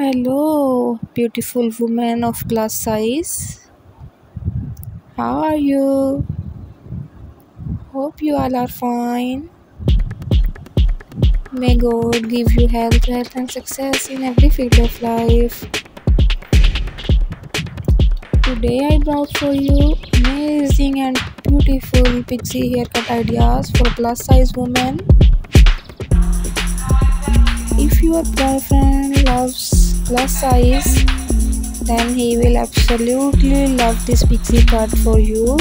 Hello, beautiful woman of plus size. How are you? Hope you all are fine. May God give you health, wealth, and success in every field of life. Today I brought for you amazing and beautiful pixie haircut ideas for a plus size woman. If your boyfriend loves plus size, then he will absolutely love this pixie cut for you.